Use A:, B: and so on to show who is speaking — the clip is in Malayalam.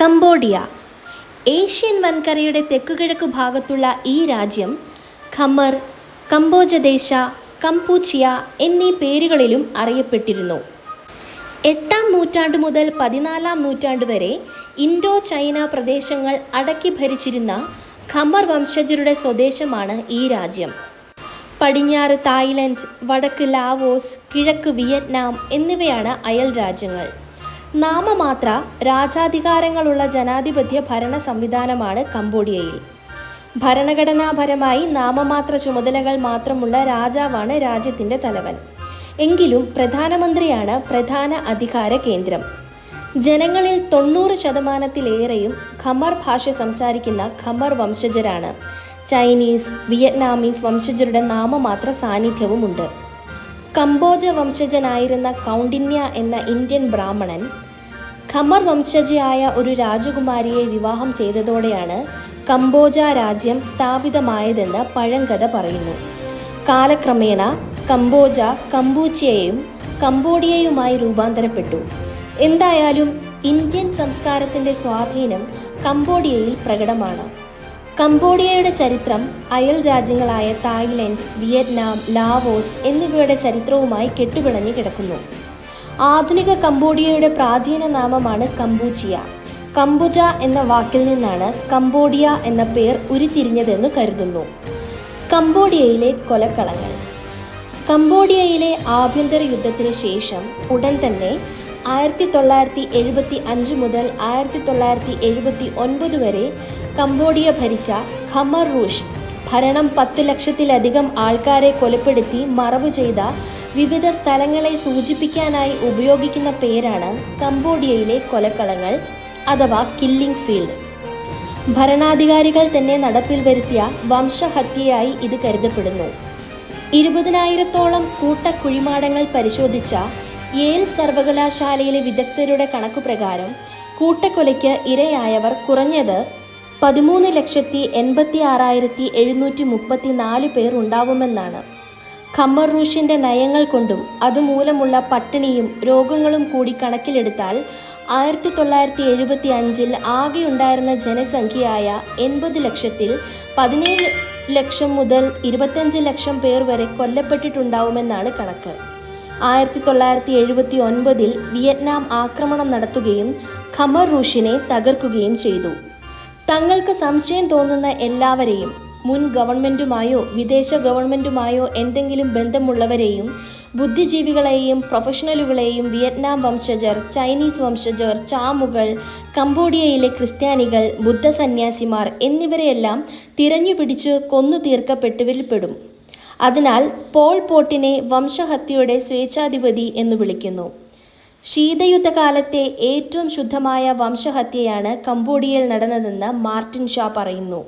A: കംബോഡിയ ഏഷ്യൻ വൻകരയുടെ തെക്കുകിഴക്കു ഭാഗത്തുള്ള ഈ രാജ്യം ഖമർ, കംബോജദേശ, കംപൂച്ചിയ എന്നീ പേരുകളിലും അറിയപ്പെട്ടിരുന്നു. 8-ാം നൂറ്റാണ്ടു മുതൽ 14-ാം നൂറ്റാണ്ട് വരെ ഇൻഡോ ചൈന പ്രദേശങ്ങൾ അടക്കി ഭരിച്ചിരുന്ന ഖമർ വംശജരുടെ സ്വദേശമാണ് ഈ രാജ്യം. പടിഞ്ഞാറ് തായ്ലൻഡ്, വടക്ക് ലാവോസ്, കിഴക്ക് വിയറ്റ്നാം എന്നിവയാണ് അയൽ രാജ്യങ്ങൾ. നാമമാത്ര രാജാധികാരങ്ങളുള്ള ജനാധിപത്യ ഭരണ സംവിധാനമാണ് കംബോഡിയയിൽ. ഭരണഘടനാപരമായി നാമമാത്ര ചുമതലകൾ മാത്രമുള്ള രാജാവാണ് രാജ്യത്തിൻ്റെ തലവൻ. എങ്കിലും പ്രധാനമന്ത്രിയാണ് പ്രധാന അധികാര കേന്ദ്രം. ജനങ്ങളിൽ 90%-ലേറെയും ഖമർ ഭാഷ സംസാരിക്കുന്ന ഖമർ വംശജരാണ്. ചൈനീസ്, വിയറ്റ്നാമീസ് വംശജരുടെ നാമമാത്ര സാന്നിധ്യവുമുണ്ട്. കംബോജ വംശജനായിരുന്ന കൗണ്ഡിന്യ എന്ന ഇന്ത്യൻ ബ്രാഹ്മണൻ ഖമർ വംശജയായ ഒരു രാജകുമാരിയെ വിവാഹം ചെയ്തതോടെയാണ് കംബോജ രാജ്യം സ്ഥാപിതമായതെന്ന് പഴങ്കഥ പറയുന്നു. കാലക്രമേണ കംബോജ കംപൂച്ചിയയും കംബോഡിയയുമായി രൂപാന്തരപ്പെട്ടു. എന്തായാലും ഇന്ത്യൻ സംസ്കാരത്തിൻ്റെ സ്വാധീനം കംബോഡിയയിൽ പ്രകടമാണ്. കംബോഡിയയുടെ ചരിത്രം അയൽ രാജ്യങ്ങളായ തായ്ലൻഡ്, വിയറ്റ്നാം, ലാവോസ് എന്നിവയുടെ ചരിത്രവുമായി കെട്ടുപിണഞ്ഞു കിടക്കുന്നു. ആധുനിക കംബോഡിയയുടെ പ്രാചീന നാമമാണ് കംപൂച്ചിയ. കംബുജ എന്ന വാക്കിൽ നിന്നാണ് കംബോഡിയ എന്ന പേർ ഉരുത്തിരിഞ്ഞതെന്ന് കരുതുന്നു. കംബോഡിയയിലെ കൊലക്കളങ്ങൾ. കംബോഡിയയിലെ ആഭ്യന്തര യുദ്ധത്തിന് ശേഷം ഉടൻ തന്നെ 1975 മുതൽ 1979 വരെ കംബോഡിയ ഭരിച്ച ഖമർ റൂഷ് ഭരണം 10 ലക്ഷത്തിലധികം ആൾക്കാരെ കൊലപ്പെടുത്തി മറവു ചെയ്ത വിവിധ സ്ഥലങ്ങളെ സൂചിപ്പിക്കാനായി ഉപയോഗിക്കുന്ന പേരാണ് കംബോഡിയയിലെ കൊലക്കളങ്ങൾ അഥവാ കില്ലിംഗ് ഫീൽഡ്. ഭരണാധികാരികൾ തന്നെ നടപ്പിൽ വരുത്തിയ വംശഹത്യയായി ഇത് കരുതപ്പെടുന്നു. 20,000-ഓളം കൂട്ടക്കുഴിമാടങ്ങൾ പരിശോധിച്ച യേൽ സർവകലാശാലയിലെ വിദഗ്ധരുടെ കണക്കുപ്രകാരം കൂട്ടക്കൊലയ്ക്ക് ഇരയായവർ കുറഞ്ഞത് 13,86,734 പേർ ഉണ്ടാവുമെന്നാണ്. ഖമർ റൂഷിൻ്റെ നയങ്ങൾ കൊണ്ടും അതുമൂലമുള്ള പട്ടിണിയും രോഗങ്ങളും കൂടി കണക്കിലെടുത്താൽ 1975-ൽ ആകെയുണ്ടായിരുന്ന ജനസംഖ്യയായ 80 ലക്ഷത്തിൽ 17 ലക്ഷം മുതൽ 25 ലക്ഷം പേർ വരെ കൊല്ലപ്പെട്ടിട്ടുണ്ടാവുമെന്നാണ് കണക്ക്. 1979-ൽ വിയറ്റ്നാം ആക്രമണം നടത്തുകയും ഖമർ റൂഷിനെ തകർക്കുകയും ചെയ്തു. തങ്ങൾക്ക് സംശയം തോന്നുന്ന എല്ലാവരെയും, മുൻ ഗവൺമെൻറ്റുമായോ വിദേശ ഗവൺമെൻറ്റുമായോ എന്തെങ്കിലും ബന്ധമുള്ളവരെയും ബുദ്ധിജീവികളെയും പ്രൊഫഷണലുകളെയും വിയറ്റ്നാം വംശജർ, ചൈനീസ് വംശജർ, ചാമുകൾ, കംബോഡിയയിലെ ക്രിസ്ത്യാനികൾ, ബുദ്ധസന്യാസിമാർ എന്നിവരെയെല്ലാം തിരഞ്ഞുപിടിച്ച് കൊന്നു തീർക്കപ്പെട്ടവരിൽപ്പെടും. അതിനാൽ പോൾ പോട്ടിനെ വംശഹത്യയുടെ സ്വേച്ഛാധിപതി എന്ന് വിളിക്കുന്നു. ശീതയുദ്ധകാലത്തെ ഏറ്റവും ശുദ്ധമായ വംശഹത്യയാണ് കംബോഡിയയിൽ നടന്നതെന്ന് മാർട്ടിൻ ഷാ പറയുന്നു.